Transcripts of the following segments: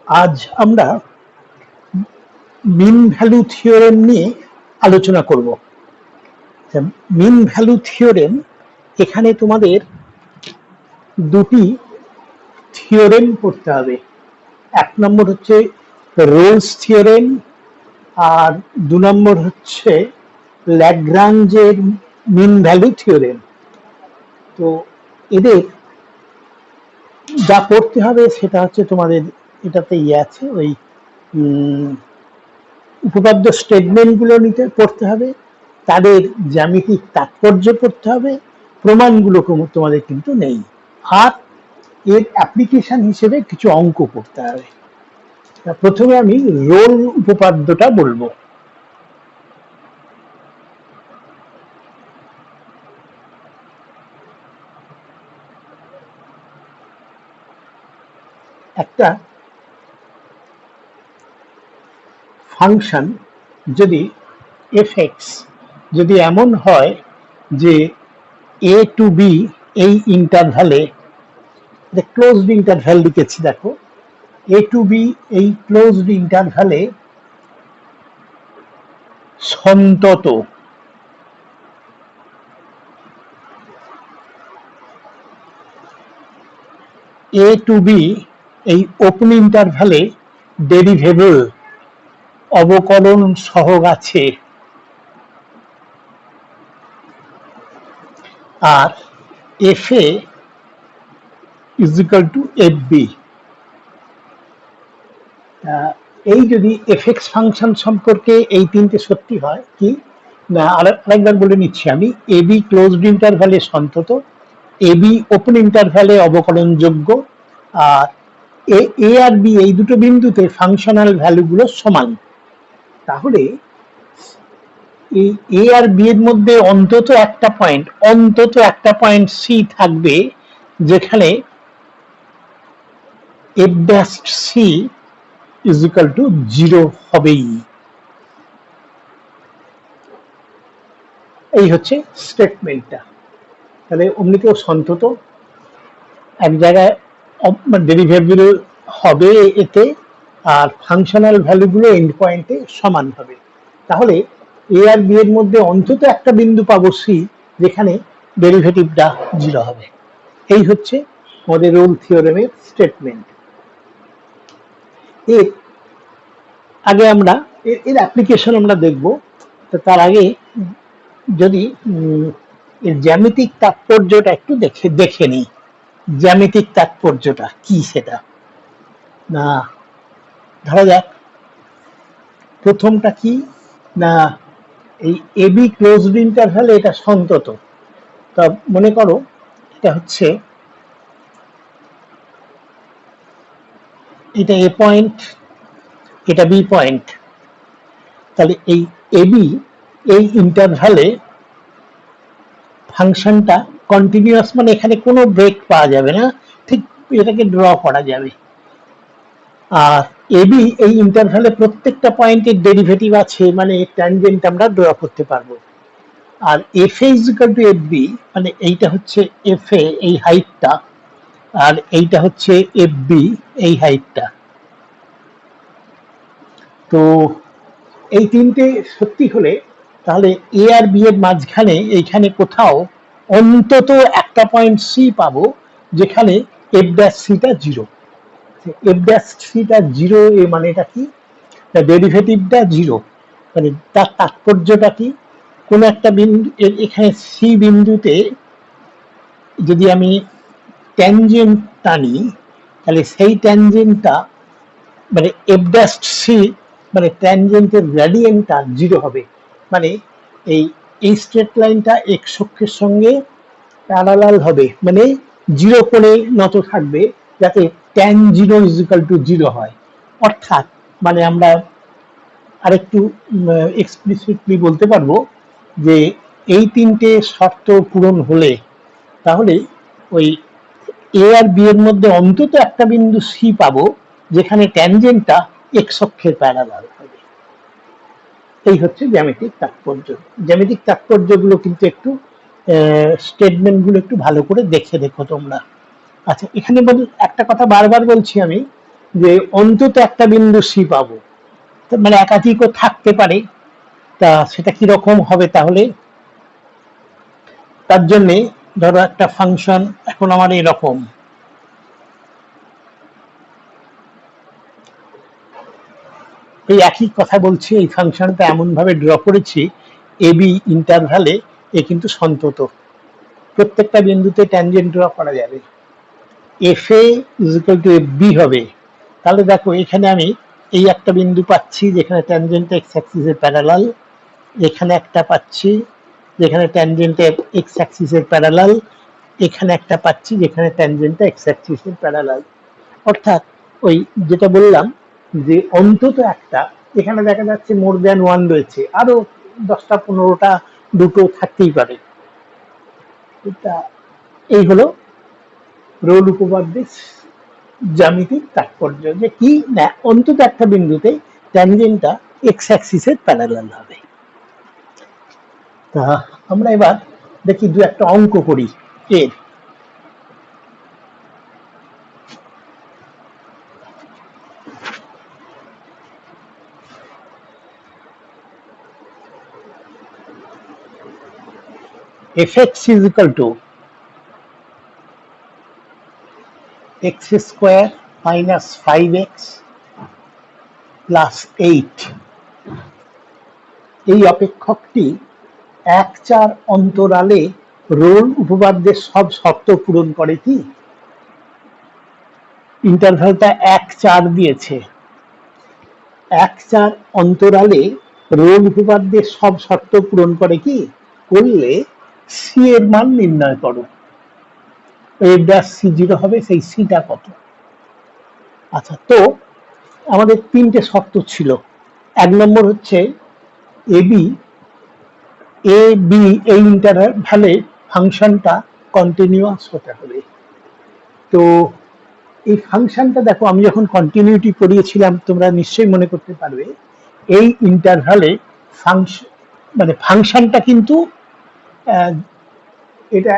আজ আমরা mean value theorem নিয়ে আলোচনা করব। মিন ভ্যালু থিওরেম, এখানে তোমাদের দুটি থিওরেম পড়তে হবে। এক নম্বর হচ্ছে রোলস থিওরেম, আর 2 নম্বর হচ্ছে ল্যাগ্রাঞ্জের মিন ভ্যালু থিওরেম। তো এদের যা পড়তে হবে সেটা হচ্ছে তোমাদের এটাতে আছে, ওই উপপাদ্য স্টেটমেন্ট গুলো পড়তে হবে, তাদের জ্যামিতিক তাৎপর্য পড়তে হবে, প্রমাণগুলো তোমাদের কিন্তু নেই, আর এর অ্যাপ্লিকেশন হিসেবে কিছু অঙ্ক করতে হবে। প্রথমে আমি রোল উপপাদ্যটা বলবো। একটা ফাংশন যদি এফএক্স যদি এমন হয় যে এ টু বি এই ইন্টারভ্যালে, ক্লোজড ইন্টারভ্যাল লিখেছি দেখো, এ টু বি এই ক্লোজড ইন্টারভ্যালে সন্তত এ টু বি এই ওপেন ইন্টারভ্যালে ডেরিভেবল অবকলন সহগ আছে, আর F A is equal to F B. এই যদি এফ এক্স ফাংশন সম্পর্কে এই তিনটে সত্যি হয়, কি না আরেকবার বলে নিচ্ছি আমি, এ বি ক্লোজড ইন্টারভ্যালে সন্তত, এ বি ওপেন ইন্টারভ্যালে অবকলনযোগ্য, আর এ আর বি এই দুটো বিন্দুতে ফাংশনাল ভ্যালুগুলো সমান, তাহলে এই এ আর বি এর মধ্যে অন্তত একটা পয়েন্ট সি থাকবে যেখানে F dash C is equal to 0 হবেই। এই হচ্ছে স্টেটমেন্টটা। তাহলে অমনিতেও সন্তত এক জায়গায় ডেরিভেবল হবে এতে, আর ফাংশনাল ভ্যালুগুলো এন্ড পয়েন্টে সমান হবে। তাহলে এ আর বি এর মধ্যে অন্তত একটা বিন্দু পাবো সি যেখানে ডেরিভেটিভটা 0 হবে। এই হচ্ছে আমাদের রোল থিওরেমের স্টেটমেন্ট। এর আগে আমরা এর অ্যাপ্লিকেশন আমরা দেখব। তো তার আগে যদি এর জ্যামিতিক তাৎপর্যটা একটু দেখে নিই। জ্যামিতিক তাৎপর্যটা কি সেটা না, ধরা যাক প্রথমটা কি না, এই এবি ক্লোজড ইন্টারভ্যালে এটা সন্তত। তা মনে করো এটা হচ্ছে, এটা এ পয়েন্ট, এটা বি পয়েন্ট, তাহলে এই এবি এই ইন্টারভ্যালে ফাংশনটা কন্টিনিউয়াস, মানে এখানে কোনো ব্রেক পাওয়া যাবে না, ঠিক এটাকে ড্র করা যাবে। আর এবি এই ইন্টারভ্যালে প্রত্যেকটা পয়েন্টের ডেরিভেটিভ আছে, মানে ট্যানজেন্ট আমরা ড্র করতে পারবো। আর F A is equal to F B, মানে এইটা হচ্ছে এফ এ এই হাইটটা, আর এইটা হচ্ছে এফ বি এই হাইটটা। তো এই তিনটে সত্যি হলে তাহলে এ আর বি এর মাঝখানে এইখানে কোথাও অন্তত একটা পয়েন্ট সি পাবো যেখানে এফ ড্যাশ সিটা 0। এফ ড্যাশ সিটা 0 এর মানেটা কি, ডেরিভেটিভটা 0, মানে তার তাৎপর্যটা কি, কোন একটা বিন্দু এখানে সি বিন্দুতে যদি আমি ট্যানজেন্ট টানি, তাহলে সেই ট্যানজেন্টটা মানে এফ ড্যাশ সি, মানে ট্যানজেন্টের গ্রেডিয়েন্টটা 0 হবে, মানে এই স্ট্রেট লাইনটা এক্স অক্ষের সঙ্গে প্যারালাল হবে, মানে 0 কোণে নত থাকবে যাতে ট্যান 0 ইজ ইকুয়াল টু 0 হয়। অর্থাৎ মানে আমরা আরেকটু এক্সপ্লিসিটলি বলতে পারবো যে এই তিনটে শর্ত পূরণ হলে তাহলে ওই এ আর বি এর মধ্যে অন্তত একটা বিন্দু সি পাবো যেখানে ট্যানজেন্টটা এক্স অক্ষের প্যারালাল হবে। এই হচ্ছে জ্যামিতিক তাৎপর্য। জ্যামিতিক তাৎপর্যগুলো কিন্তু একটু স্টেটমেন্ট গুলো একটু ভালো করে দেখো তোমরা। আচ্ছা, এখানে একটা কথা বারবার বলছি আমি, যে অন্তত একটা বিন্দু সি পাবো, মানে একাধিকও থাকতে পারে। তা সেটা কিরকম হবে তাহলে? তার জন্য ধরো একটা ফাংশন এখন আমার এরকম, এই একই কথা বলছি, এই ফাংশনটা এমন ভাবে ড্র করেছি এ বি ইন্টারভালে এ কিন্তু সন্তত, প্রত্যেকটা বিন্দুতে ট্যানজেন্ট ড্র করা যাবে। F A is equal to F B হবে। তাহলে দেখো এখানে আমি এই একটা বিন্দু পাচ্ছি যেখানে ট্যানজেন্ট এক্স অ্যাক্সিসের প্যারালাল, এখানে একটা পাচ্ছি যেখানে ট্যানজেন্ট এক্স অ্যাক্সিসের প্যারালাল, এখানে একটা পাচ্ছি যেখানে ট্যানজেন্ট এক্স অ্যাক্সিসের প্যারালাল। অর্থাৎ ওই যেটা বললাম যে অন্তত একটা, এখানে দেখা যাচ্ছে মোর দ্যান ওয়ান রয়েছে, আরো 10টা 15টা দুটো থাকতেই পারে। এটা এই হলো রোল উপপাদ্যের জ্যামিতিক তাৎপর্য, যে কি না অন্তত একটা বিন্দুতে ট্যানজেন্টটা এক্স অ্যাক্সিসের প্যারালাল হবে। তা আমরা এবার দেখি দু একটা অঙ্ক করি এর। fx is equal to x square minus 5x plus 8, এই অপেক্ষকটি 1-4 অন্তরালে রোল উপপাদ্যের সব শর্ত পূরণ করে কি? ইন্টারভ্যালটা 1-4 দিয়েছে, 1-4 অন্তরালে রোল উপপাদ্যের সব শর্ত পূরণ করে কি? করলে সি এর মান নির্ণয় করো। এফ ড্যাশ সি জিরো হবে, সেই সিটা কত? আচ্ছা, তো আমাদের 3টে শর্ত ছিল। 1 নম্বর হচ্ছে এবি এ বি এই ইন্টারভ্যালে ফাংশনটা কন্টিনিউয়াস হতে হবে। তো এই ফাংশনটা দেখো, আমি যখন কন্টিনিউটি পড়িয়েছিলাম তোমরা নিশ্চয়ই মনে করতে পারবে, এই ইন্টারভ্যালে ফাংশন মানে ফাংশনটা কিন্তু এটা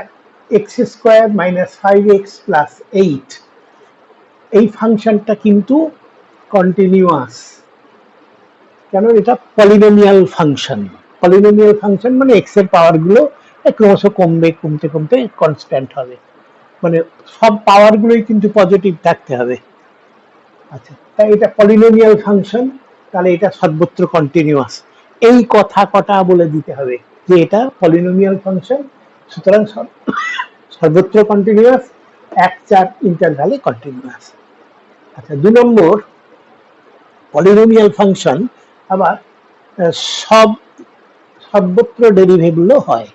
x square minus 5x plus 8, এই ফাংশনটা কিন্তু কন্টিনিউয়াস। কেন? এটা পলিনোমিয়াল ফাংশন। পলিনোমিয়াল ফাংশন মানে এক্স এর পাওয়ার গুলো ক্রমশ কমবে, কমতে কমতে কনস্ট্যান্ট হবে, মানে সব পাওয়ার গুলোই কিন্তু পজিটিভ থাকতে হবে। আচ্ছা, তাই এটা পলিনোমিয়াল ফাংশন, তাহলে এটা সর্বত্র কন্টিনিউয়াস। এই কথা কটা বলে দিতে হবে যে এটা পলিনোমিয়াল ফাংশন, সুতরাং সর্বত্র কন্টিনিউয়াস, 1-4 ইন্টারভ্যালে কন্টিনিউয়াস। আচ্ছা, 2 নম্বর, পলিনোমিয়াল ফাংশন আবার সব সর্বত্র ডেরিভেবল হয়।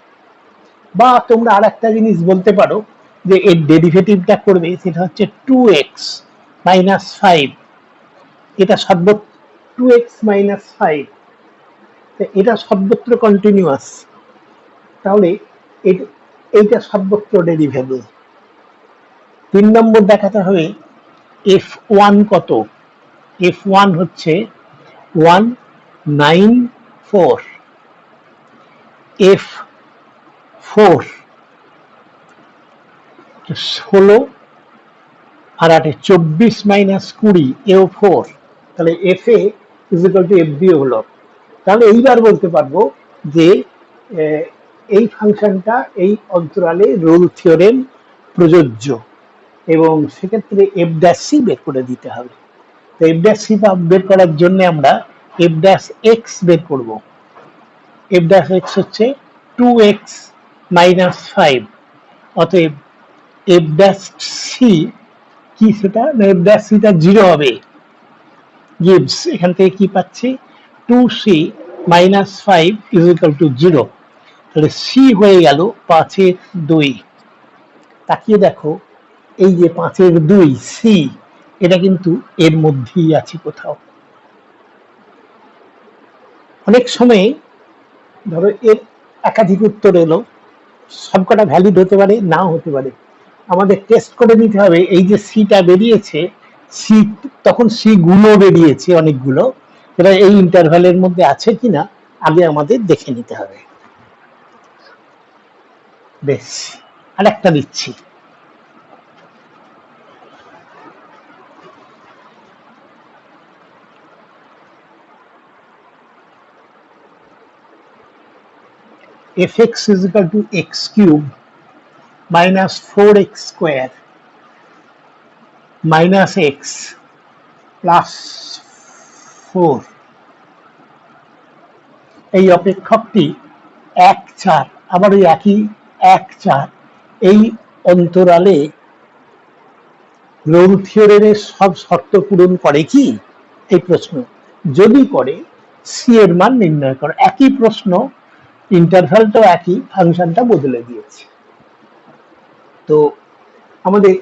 বা তোমরা আর একটা জিনিস বলতে পারো যে এর ডেরিভেটিভটা করবে সেটা হচ্ছে 2x মাইনাস 5, এটা সর্বত্র 2x মাইনাস 5, এটা সর্বত্র কন্টিনিউয়াস, তাহলে এইটা সর্বত্র ডেরিভেবল। 3 নম্বর দেখাতে হবে f1 কত? f1 হচ্ছে 194, f4 16 আর 8 24 মাইনাস 20, এও 4, তাহলে F A is equal to F B হলো। তাহলে এইবার বলতে পারবো যে এই ফাংশনটা এই অন্তরালে রোল থিওরেম প্রযোজ্য, এবং সেক্ষেত্রে এফ ড্যাশ সি বের করে দিতে হবে। তো এফ ড্যাশ সি বের করার জন্য আমরা এফ ড্যাশ এক্স বের করব। এফ ড্যাশ এক্স হচ্ছে 2x মাইনাস 5, অতএব এফ ড্যাশ সি কি? সেটা এফ ড্যাশ সিটা 0 হবে। গিভস, এখান থেকে কি পাচ্ছি? 2c minus 5 is equal to 0, তাহলে সি হয়ে গেল 5/2। তাকিয়ে দেখো, এই যে 5/2 সি, এটা কিন্তু এর মধ্যেই আছে কোথাও। অনেক সময় ধরো এর একাধিক উত্তর এলো, সবকটা ভ্যালিড হতে পারে, নাও হতে পারে। আমাদের টেস্ট করে নিতে হবে, এই যে সিটা বেরিয়েছে, সি তখন সি গুলো বেরিয়েছে অনেকগুলো, এবার এই ইন্টারভ্যালের মধ্যে আছে কিনা আগে আমাদের দেখে নিতে হবে। বেশ, আরেকটা দিচ্ছি। fx is equal to x cube minus 4x square minus x plus 4, এই অপেক্ষকটি 1-4, আবার ওই একই 1-4 এই অন্তরালে রোল থিওরেমের সব শর্ত পূরণ করে কি, এই প্রশ্ন। যদি করে সি এর মান নির্ণয় করো। একই প্রশ্ন, ইন্টারভ্যালটাও একই, ফাংশনটা বদলে দিয়েছে। তো আমাদের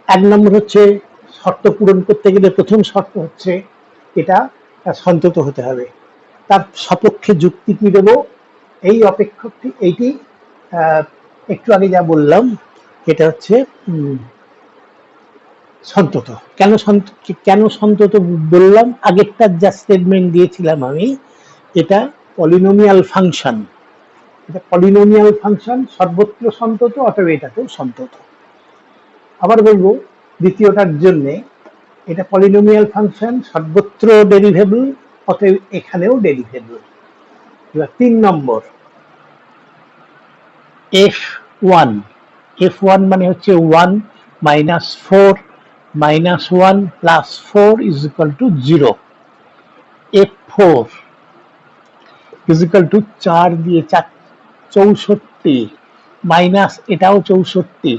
1 নম্বর হচ্ছে শর্ত পূরণ করতে গেলে প্রথম শর্ত হচ্ছে এটা সন্তত হতে হবে। তার সপক্ষে যুক্তি কি দেব, এই অপেক্ষকটি এইটি একটু আগে যা বললাম এটা হচ্ছে সন্তত। কেন সন্তত বললাম, আগেরটার যা স্টেটমেন্ট দিয়েছিলাম আমি, এটা পলিনোমিয়াল ফাংশন, এটা পলিনোমিয়াল ফাংশন সর্বত্র সন্তত, অতএব এটাতেও সন্তত। আবার বলবো দ্বিতীয়টার জন্য, এটা পলিনোমিয়াল ফাংশন সর্বত্র ডেরিভেবল, অতএব এখানেও ডেরিভেবল। এবার 3 নম্বর, f1 মানে হচ্ছে 1 minus 4 minus 1 plus 4 is equal to 0, f4 is equal to 4 দিয়ে 4 64 মাইনাস এটাও 64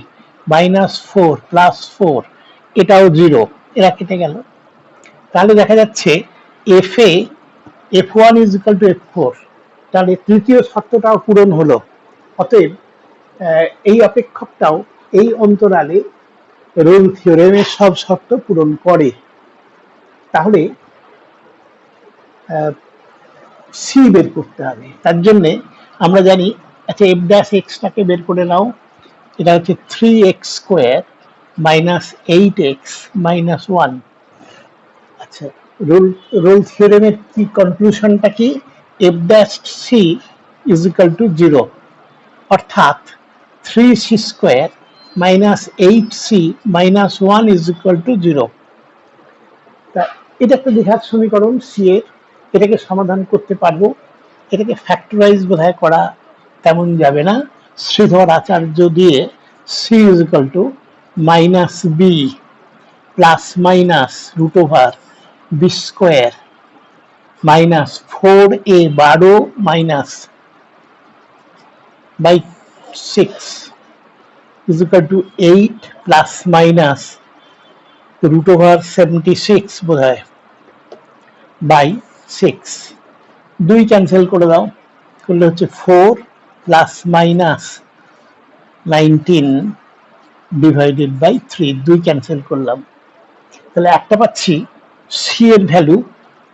মাইনাস 4 প্লাস 4 এটাও 0, এরা কেটে গেল। তাহলে দেখা যাচ্ছে f1 is equal to f4, তাহলে তৃতীয় শর্তটাও পূরণ হলো। অতএব এই অপেক্ষকটাও এই অন্তরালে রোল থিওরেমের সব শর্ত পূরণ করে। তাহলে সি বের করতে হবে। তার জন্য আমরা জানি, আচ্ছা এফ ড্যাশ এক্সটাকে বের করে নাও, এটা হচ্ছে 3x square minus 8x minus 1। আচ্ছা রোল থিওরেমের কি কনক্লুশনটা কি, F dash C is equal to 0, অর্থাৎ 3c square minus 8c minus 1 is equal to 0। এটা একটা দ্বিঘাত সমীকরণ সি এর, এটাকে সমাধান করতে পারবো। এটাকে ফ্যাক্টরাইজ বোধহয় করা তেমন যাবে না, শ্রীধর আচার্য দিয়ে C is equal to minus B plus minus root over B square minus 4a 12 minus by 6 is equal to 8 plus minus root over 76 বোধহয় by 6, 2 ক্যান্সেল করে দাও, করলে হচ্ছে 4 plus minus 19 divided by 3, 2 cancel করলাম। তাহলে একটা পাচ্ছি সি এর value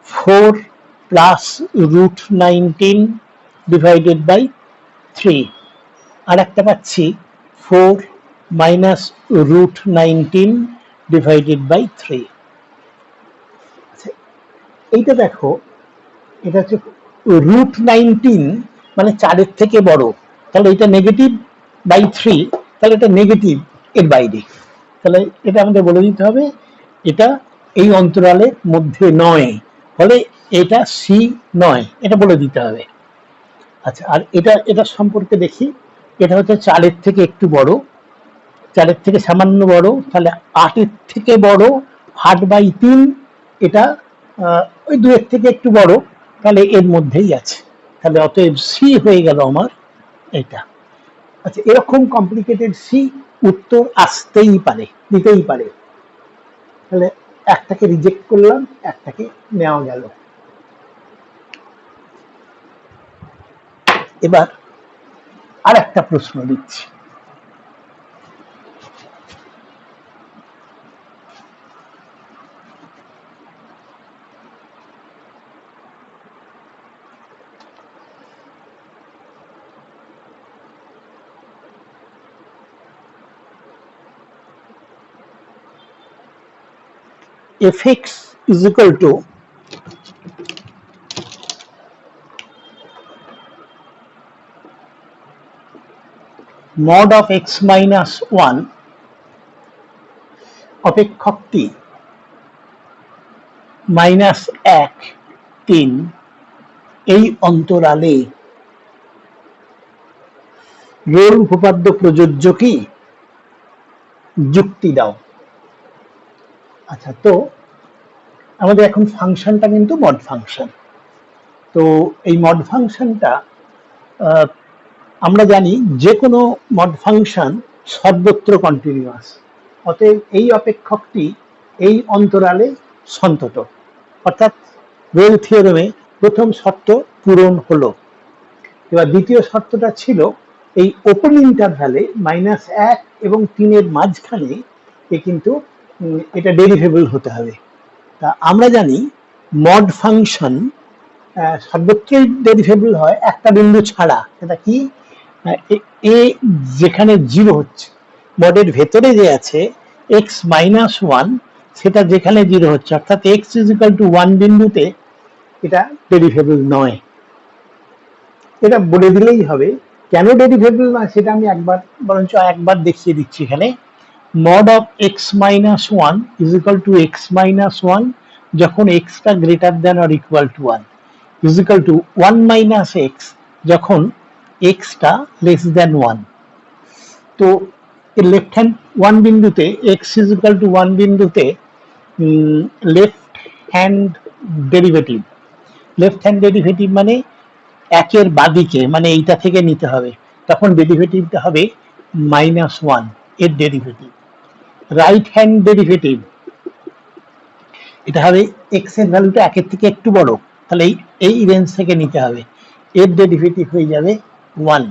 4 plus root 19 divided by 3, আর একটা পাচ্ছি 4 minus root 19 divided by 3। এইটা দেখো, এটা হচ্ছে root 19 মানে 4 এর থেকে বড়, তাহলে এটা নেগেটিভ বাই 3, তাহলে এটা নেগেটিভ এর বাইরে, তাহলে এটা আমাদের বলে দিতে হবে এটা এই অন্তরালের মধ্যে নয়, ফলে এটা সি নয়, এটা বলে দিতে হবে। আচ্ছা আর এটা সম্পর্কে দেখি, এটা হচ্ছে 4 এর থেকে একটু বড়, 4 এর থেকে সামান্য বড়, তাহলে 8 এর থেকে বড় 8/3, এটা ওই 2 এর থেকে একটু বড়, তাহলে এর মধ্যেই আছে, তাহলে অতএব সি হয়ে গেল আমার এটা। আচ্ছা এরকম কমপ্লিকেটেড সি উত্তর আসতেই পারে, দিতেই পারে, তাহলে একটাকে রিজেক্ট করলাম, একটাকে নেওয়া গেল। এবার আর একটা প্রশ্ন দিচ্ছি, fx is equal to mod of x minus 1, অপেক্ষকটি -1, 3 এই অন্তরালে রোল উপপাদ্য প্রযোজ্য কি? যুক্তি দাও। আচ্ছা, তো আমাদের এখন ফাংশনটা কিন্তু মড ফাংশন। তো এই মড ফাংশনটা আমরা জানি যে কোনো মড ফাংশন সর্বত্র কন্টিনিউয়াস, অতএব এই অপেক্ষকটি এই অন্তরালে সন্তত, অর্থাৎ রোল থিওরেমে প্রথম শর্ত পূরণ হলো। এবার দ্বিতীয় শর্তটা ছিল এই ওপেন ইন্টারভ্যালে -1 এবং 3-এর মাঝখানে কিন্তু এটা ডেরিভেবল হতে হবে। তা আমরা জানি মড ফাংশন সর্বত্রই ডেরিভেবল হয় একটা বিন্দু ছাড়া, সেটা কি? এ যেখানে 0 হচ্ছে, মডের ভেতরে যে আছে x-1, সেটা যেখানে 0 হচ্ছে, অর্থাৎ x = 1 বিন্দুতে এটা ডেরিভেবল নয়। এটা বলে দিলেই হবে। কেন ডেরিভেবল নয় সেটা আমি বরঞ্চ একবার দেখিয়ে দিচ্ছি এখানে। mod of x-1 = x-1 যখন x টা greater than or equal to 1, = 1 - x যখন x টা লেস দ্যান 1। তো লেফট হ্যান্ড 1 বিন্দুতে x = 1 বিন্দুতে লেফট হ্যান্ড ডেরিভেটিভ মানে একের বাদিকে, মানে এইটা থেকে নিতে হবে, তখন ডেরিভেটিভটা হবে -1 এর ডেরিভেটিভ। রাইট হ্যান্ড ডেরিভেটিভ, এটা হবে x এর ভ্যালুটা 1 এর থেকে একটু বড়, তাহলে এই রেঞ্জ থেকে নিতে হবে, এর ডেরিভেটিভ হয়ে যাবে 1।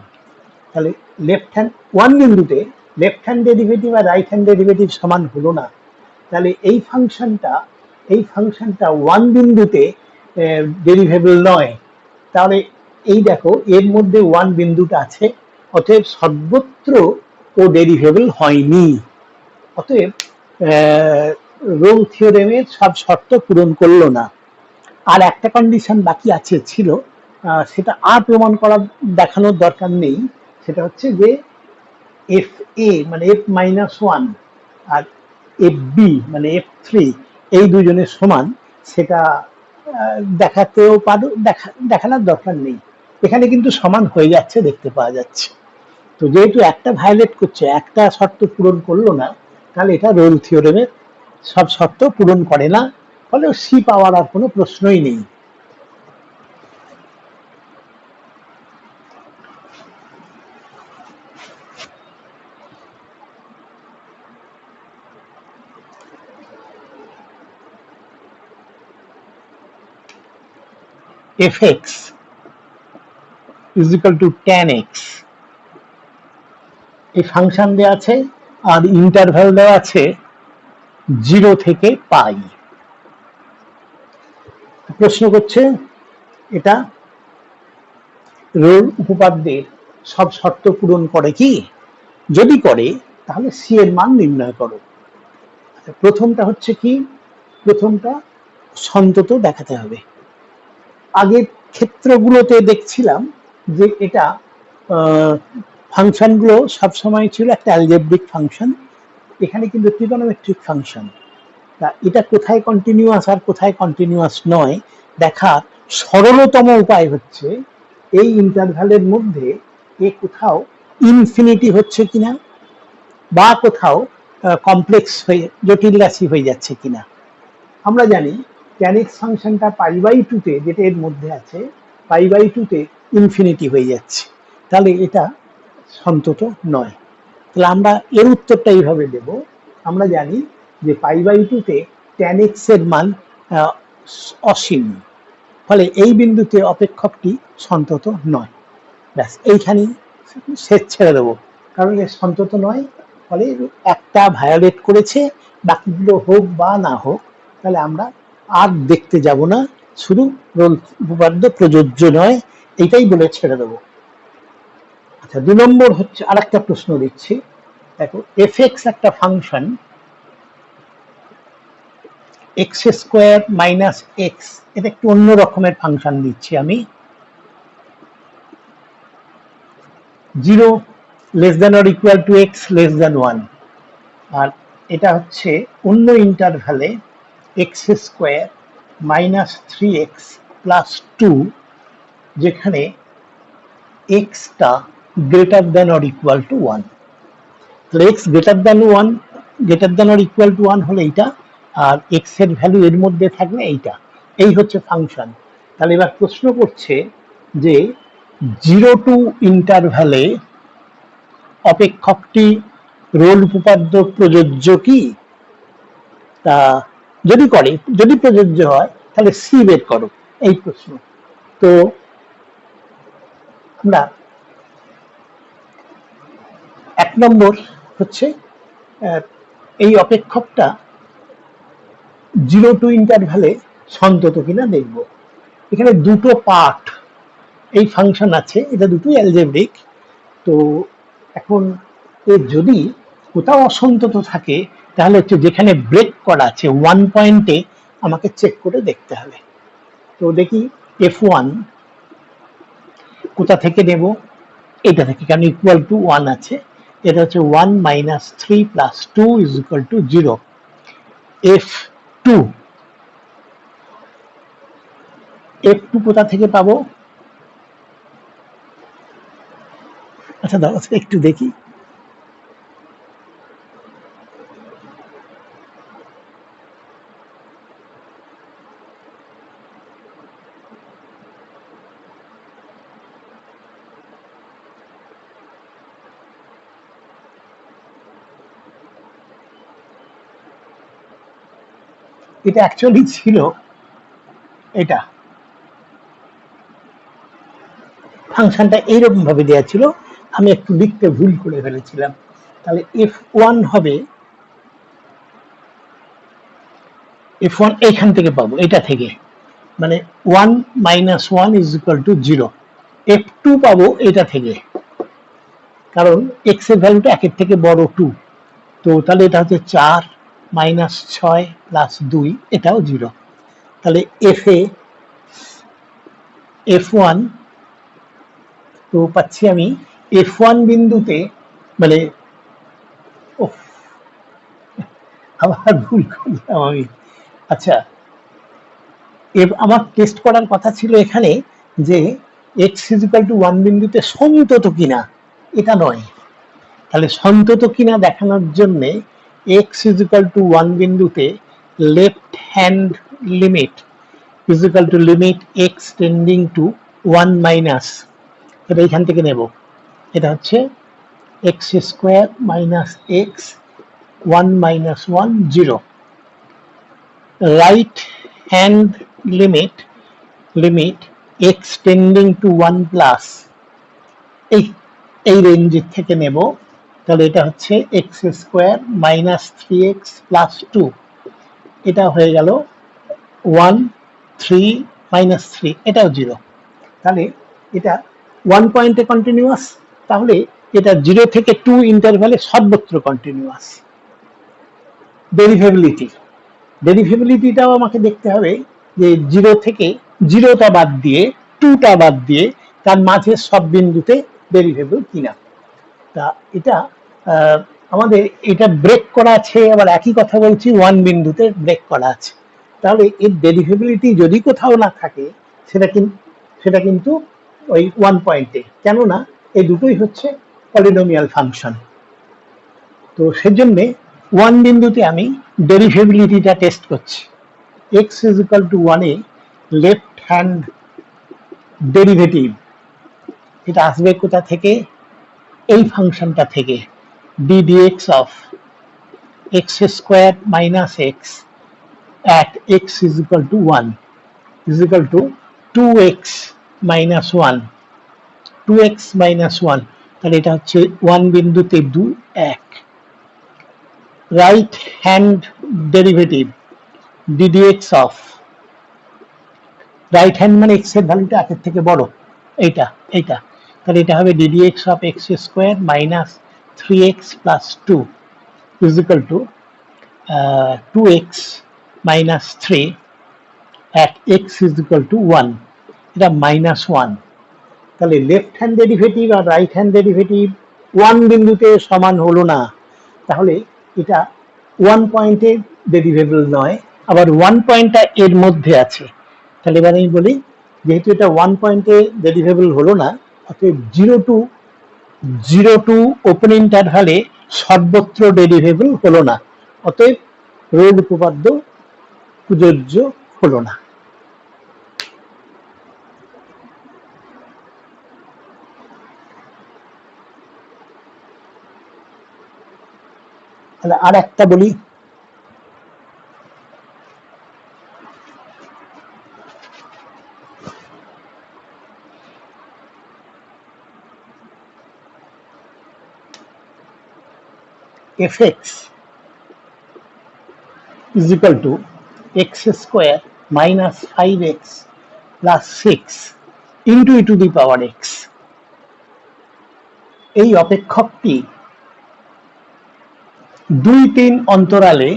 তাহলে লেফট হ্যান্ড 1 বিন্দুতে লেফট হ্যান্ড ডেরিভেটিভ আর রাইট হ্যান্ড ডেরিভেটিভ সমান হলো না, তাহলে এই ফাংশনটা 1 বিন্দুতে ডেরিভেবল নয়। তাহলে এই দেখো এর মধ্যে 1 বিন্দুটা আছে, অতএব সর্বত্র ও ডেরিভেবল হয়নি, অতএব রোল থিওরেমের সব শর্ত পূরণ করলো না। আর একটা কন্ডিশন বাকি ছিল, সেটা আর প্রমাণ করার দেখানোর দরকার নেই, সেটা হচ্ছে যে FA মানে f-1 আর FB মানে f3 এই দুজনের সমান, সেটা দেখাতেও পারো, দেখানোর দরকার নেই। এখানে কিন্তু সমান হয়ে যাচ্ছে, দেখতে পাওয়া যাচ্ছে। তো যেহেতু একটা ভায়োলেট করছে, একটা শর্ত পূরণ করলো না, তাহলে এটা রোল থিওরেমের সব শর্ত পূরণ করে না, ফলে সি পাওয়ার আর কোনো প্রশ্নই নেই। fx = tan x, এই ফাংশন দেওয়া আছে আর ইন্টারভ্যাল দেওয়া আছে 0 থেকে পাই। প্রশ্ন করছে এটা রোল উপপাদ্যের সব শর্ত পূরণ করে কি? যদি করে তাহলে সি এর মান নির্ণয় করো। প্রথমটা হচ্ছে কি? প্রথমটা সন্তত দেখাতে হবে। আগের ক্ষেত্রগুলোতে দেখছিলাম যে এটা ফাংশনগুলো সবসময় ছিল একটা অ্যালজেব্রিক ফাংশন, এখানে কিন্তু ট্রিগোনোমেট্রিক ফাংশন। তা এটা কোথায় কন্টিনিউয়াস আর কোথায় কন্টিনিউয়াস নয় দেখার সরলতম উপায় হচ্ছে এই ইন্টারভ্যালের মধ্যে কোথাও ইনফিনিটি হচ্ছে কিনা, বা কোথাও কমপ্লেক্স হয়ে জটিল রাশি হয়ে যাচ্ছে কিনা। আমরা জানি tan x ফাংশনটা π/2 যেটা এর মধ্যে আছে, π/2 ইনফিনিটি হয়ে যাচ্ছে, তাহলে এটা সন্তত নয়। তাহলে আমরা এর উত্তরটা এইভাবে দেব। আমরা জানি যে π/2 tan x এর মান অসীম, ফলে এই বিন্দুতে অপেক্ষকটি সন্তত নয়। ব্যাস, এইখানেই শেষ ছেড়ে দেবো, কারণ এর সন্তত নয়, ফলে একটা ভায়োলেট করেছে, বাকিগুলো হোক বা না হোক, তাহলে আমরা আর দেখতে যাব না, শুধু রোল উপপাদ্য প্রযোজ্য নয় এইটাই বলে ছেড়ে দেবো। আচ্ছা, 2 নম্বর হচ্ছে আরেকটা প্রশ্ন দিচ্ছি, দেখো fx একটা ফাংশন, x² - x, এটা একটু অন্য রকমের ফাংশন দিচ্ছি আমি। 0 < x < 1, আর এটা হচ্ছে অন্য ইন্টারভ্যালে x² - 3x + 2, যেখানে x টা greater than or equal to 1। তাহলে x greater than or equal to 1 হলে এইটা, আর এক্স এর ভ্যালু এর মধ্যে থাকলে এইটা। এই হচ্ছে ফাংশন। তাহলে এবার প্রশ্ন করছে যে 0 টু ইন্টারভ্যালে অপেক্ষকটি রোল উপপাদ্য প্রযোজ্য কি? তা যদি প্রযোজ্য হয় তাহলে সি বের করো, এই প্রশ্ন। তো আমরা 1 নম্বর হচ্ছে এই অপেক্ষকটা 0 টু ইন্টারভ্যালে সন্তত কিনা দেখব। এখানে দুটো পার্ট এই ফাংশন আছে, এটা দুটোই অ্যালজেব্রিক। তো এখন এর যদি কোথাও অসন্তত থাকে তাহলে হচ্ছে যেখানে ব্রেক করা আছে 1 পয়েন্টে আমাকে চেক করে দেখতে হবে। তো দেখি f1 কোথা থেকে নেব, এটা থেকে, কারণ ইকুয়াল টু 1 আছে। এটা হচ্ছে 1 minus 3 plus 2 is equal to 0। f2 কোথা থেকে পাবো? আচ্ছা দাঁড়া একটু দেখি। এটা অ্যাকচুয়ালি ছিল এটা, ফাংশনটা এইরকম ভাবে দেওয়া ছিল, আমি একটু লিখতে ভুল করে ফেলেছিলাম। তাহলে f1 হবে, f1 এইখান থেকে পাবো, এটা থেকে, মানে 1 minus 1 is equal to 0। f2 পাবো এটা থেকে, কারণ x এর ভ্যালুটা 1 এর থেকে বড় 2। তো তাহলে এটা হচ্ছে 4 মাইনাস 6 প্লাস 2, এটাও 0। তাহলে f1 তো পাচ্ছি আমি f1 বিন্দুতে, মানে আবার ভুল করলাম আমি। আচ্ছা, আমার টেস্ট করার কথা ছিল এখানে যে x ইজিক্যাল টু 1 বিন্দুতে সন্তত কিনা, এটা নয়। তাহলে সন্তত কিনা দেখানোর জন্য x ইজিক্যাল টু 1 বিন্দুতে left hand limit is equal to limit x tending to 1 minus, এটা এখান থেকে নেব। এটা হচ্ছে x square minus x 1 minus 1 0। Right hand limit x tending to 1 plus, এই রেঞ্জের থেকে নেব। তাহলে এটা হচ্ছে x square minus 3x plus 2, এটা হয়ে গেল 1 3 মাইনাস 3, এটাও 0। তাহলে এটা 1 পয়েন্টে কন্টিনিউয়াস, তাহলে এটা 0 থেকে 2 ইন্টারভ্যালে সর্বত্র কন্টিনিউয়াস। ডেরিভেবিলিটিটাও আমাকে দেখতে হবে যে 0 থেকে 0টা বাদ দিয়ে 2টা বাদ দিয়ে তার মাঝে সব বিন্দুতে ডেরিভেবল কিনা। তা এটা আমাদের এটা ব্রেক করা আছে, আবার একই কথা বলছি 1 বিন্দুতে ব্রেক করা আছে। তাহলে এর ডেরিভেবিলিটি যদি কোথাও না থাকে সেটা কিন্তু ওই 1 পয়েন্টে, কেননা এই দুটোই হচ্ছে পলিনোমিয়াল ফাংশন। তো সেজন্য 1 বিন্দুতে আমি ডেরিভেবিলিটিটা টেস্ট করছি। x is equal two 1 A left hand derivative, এটা আসবে কোথা থেকে? এই ফাংশনটা থেকে, d dx of x square minus x at x is equal to 1 is equal to 2x minus 1, 2x minus 1, তাহলে এটা হচ্ছে 1 বিন্দুতে 2 1। Right hand derivative d dx of, right hand মানে x এর ভ্যালুটা 1 এর থেকে বড়, এইটা, তাহলে এটা হবে d dx of x square minus 3x plus 2 is equal to 2x minus 3 at x is equal to 1, এটা মাইনাস 1। তাহলে লেফট হ্যান্ড ডেরিভেটিভ আর রাইট হ্যান্ড ডেরিভেটিভ 1 বিন্দুতে সমান হলো না, তাহলে এটা 1 পয়েন্টে ডেরিভেবল নয়, আবার 1 পয়েন্টটা এর মধ্যে আছে। তাহলে এবার আমি বলি, যেহেতু এটা 1 পয়েন্টে ডেরিভেবল হলো না, অতএব 0 টু 0 টু ওপেন ইন্টারভ্যালে সর্বত্র ডেরিভেবল হলো না, অতএব রোল উপপাদ্য প্রযোজ্য হলো না। তাহলে আর একটা বলি, fx is equal to x square minus 5x plus 6 into e to the power x। এই অপেক্ষকটি 2-3 অন্তরালে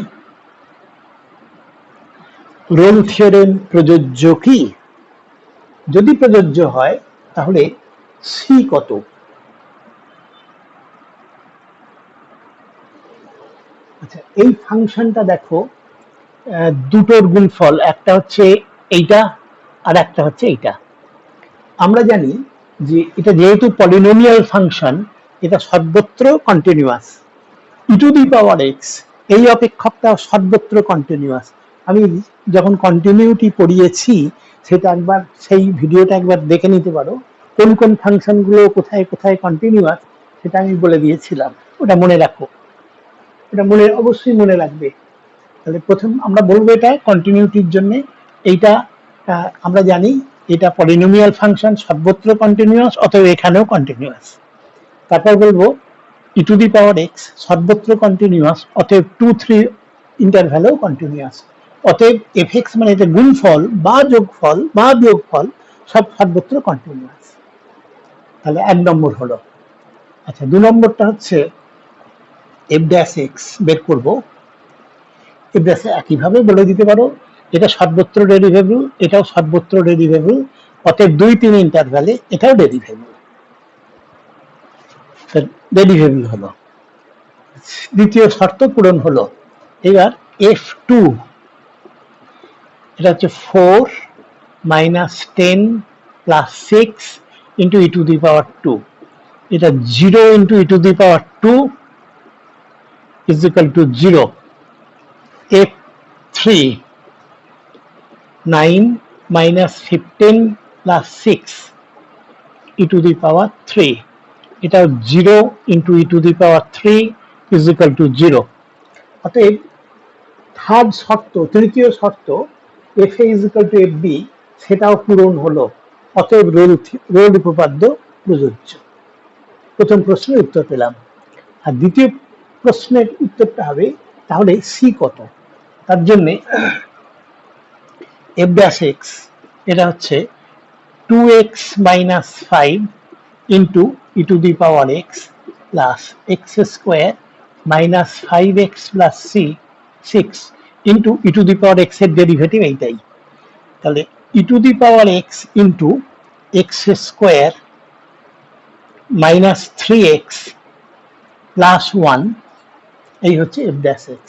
রোল থিওরেম প্রযোজ্য কি? যদি প্রযোজ্য হয় তাহলে সি কত? আচ্ছা, এই ফাংশনটা দেখো, দুটোর গুণফল, একটা হচ্ছে এইটা আর একটা হচ্ছে এইটা। আমরা জানি যে এটা যেহেতু পলিনোমিয়াল ফাংশন, এটা সর্বত্র continuous. E to the power x এই অপেক্ষকটা সর্বত্র কন্টিনিউয়াস। আমি যখন কন্টিনিউটি পড়িয়েছি সেটা একবার, সেই ভিডিওটা একবার দেখে নিতে পারো, কোন কোন ফাংশনগুলো কোথায় কোথায় কন্টিনিউয়াস সেটা আমি বলে দিয়েছিলাম। ওটা মনে রাখো, এটা অবশ্যই মনে রাখবে। তাহলে প্রথম আমরা বলবো এটা কন্টিনিউটির জন্য, এইটা আমরা জানি এটা পলিনোমিয়াল ফাংশন, সর্বত্র কন্টিনিউয়াস, অতএব এখানেও কন্টিনিউয়াস। তারপর বলবো ই টু দি পাওয়ার এক্স সর্বত্র কন্টিনিউয়াস, অতএব 2-3 ইন্টারভ্যালেও কন্টিনিউয়াস, অতএব এফ এক্স মানে এটা গুণফল বা যোগফল বা বিয়োগফল সব সর্বত্র কন্টিনিউয়াস। তাহলে 1 নম্বর হলো। আচ্ছা, 2 নম্বরটা হচ্ছে এফ ড্যাশ এক্স বের করবো। এফ ড্যাশ একইভাবে বলে দিতে পারো এটা সর্বত্র ডেরিভেবল, এটাও সর্বত্র ডেরিভেবল, অতএব 2-3 ইন্টারভ্যালে এটাও ডেরিভেবল হলো। দ্বিতীয় শর্ত পূরণ হলো। এবার f2 এটা হচ্ছে 4 minus 10 plus 6 into e to the power 2, এটা 0 into e to the power 2 is equal to 0। f3 9 minus 15 plus 6 e to the power 3, এটা 0 into e to the power 3 is equal to 0। অতএব third শর্ত, তৃতীয় শর্ত F A is equal to F B, সেটাও পূরণ হলো, অতএব role উপপাদ্য প্রযোজ্য। প্রথম প্রশ্নের উত্তর পেলাম। আর দ্বিতীয় প্রশ্নের উত্তরটা হবে তাহলে সি কত? তার জন্য এফ ড্যাশ এক্স এটা হচ্ছে 2x minus 5 into e to the power x plus x square minus 5x plus 6 into e to the power x এর ডেরিভেটিভ এইটাই। তাহলে e to the power x into x square minus 3x plus 1 এই হচ্ছে f dash x।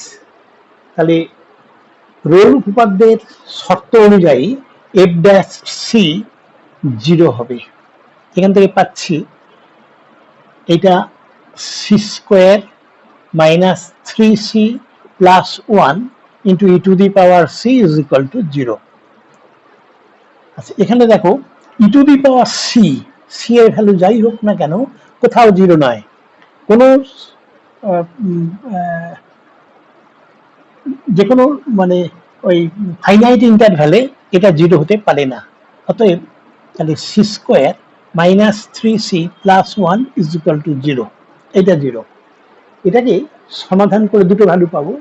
তাহলে role উপপাদ্যের শর্ত অনুযায়ী f dash c 0 হবে। এখান থেকে পাচ্ছি এটা c square minus 3c plus 1 into E to the power c is equal to 0। আচ্ছা, এখানে দেখো ই টু দি পাওয়ার সি এর ভ্যালু যাই হোক না কেন কোথাও 0 নয়, কোনো যে কোনো মানে ওই ফাইনাইট ইন্টারভ্যালে এটা 0 হতে পারে না। অতএব তাহলে C square minus 3c plus 1 is equal to 0, এটা 0। এটাকে সমাধান করে দুটো ভ্যালু পাবো,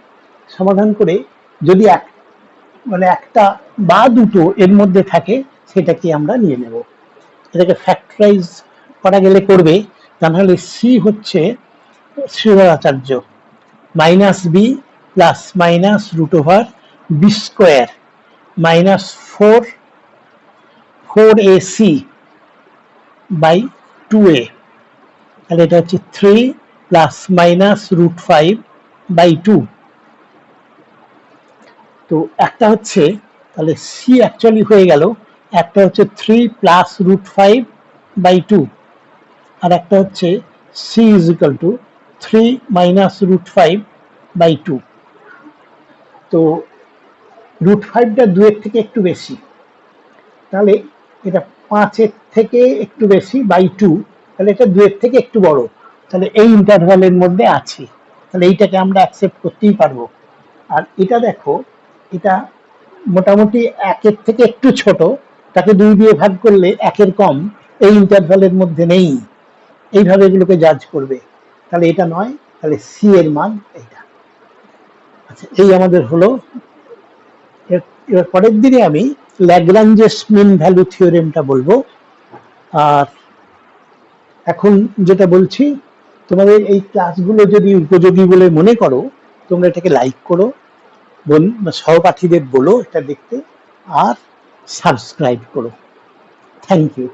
সমাধান করে যদি একটা বা দুটো এর মধ্যে থাকে সেটাকে আমরা নিয়ে নেব। এটাকে ফ্যাক্টরাইজ করা গেলে করবে, তা নাহলে সি হচ্ছে Sridharacharya minus B plus minus root over B square minus 4ac by 2a, তাহলে এটা হচ্ছে 3 প্লাস মাইনাস রুট 5 বাই 2। তো একটা হচ্ছে, তাহলে সি অ্যাকচুয়ালি হয়ে গেল, একটা হচ্ছে 3 প্লাস রুট 5 বাই 2, আর একটা হচ্ছে C is equal to 3 minus √5/2। তো √5টা 2-এর থেকে একটু বেশি, তাহলে এটা 5-এর থেকে একটু বেশি বাই 2, তাহলে এটা 2-এর থেকে একটু বড়, তাহলে এই ইন্টারভালের মধ্যে আছে, তাহলে এইটাকে আমরা অ্যাকসেপ্ট করতেই পারবো। আর এটা দেখো, এটা মোটামুটি 1-এর থেকে একটু ছোট, তাকে 2 দিয়ে ভাগ করলে 1-এর কম, এই ইন্টারভালের মধ্যে নেই, এইভাবে এগুলোকে জাজ করবে। তাহলে এটা নয়, তাহলে সি এর মান এইটা। আচ্ছা, এই আমাদের হলো। এর পরের দিনে আমি ল্যাগ্রাঞ্জেস মিন ভ্যালু থিওরেমটা বলবো। আর এখন যেটা বলছি, তোমাদের এই ক্লাসগুলো যদি উপযোগী বলে মনে করো, তোমরা এটাকে লাইক করো, সহপাঠীদের বলো এটা দেখতে, আর সাবস্ক্রাইব করো। Thank you.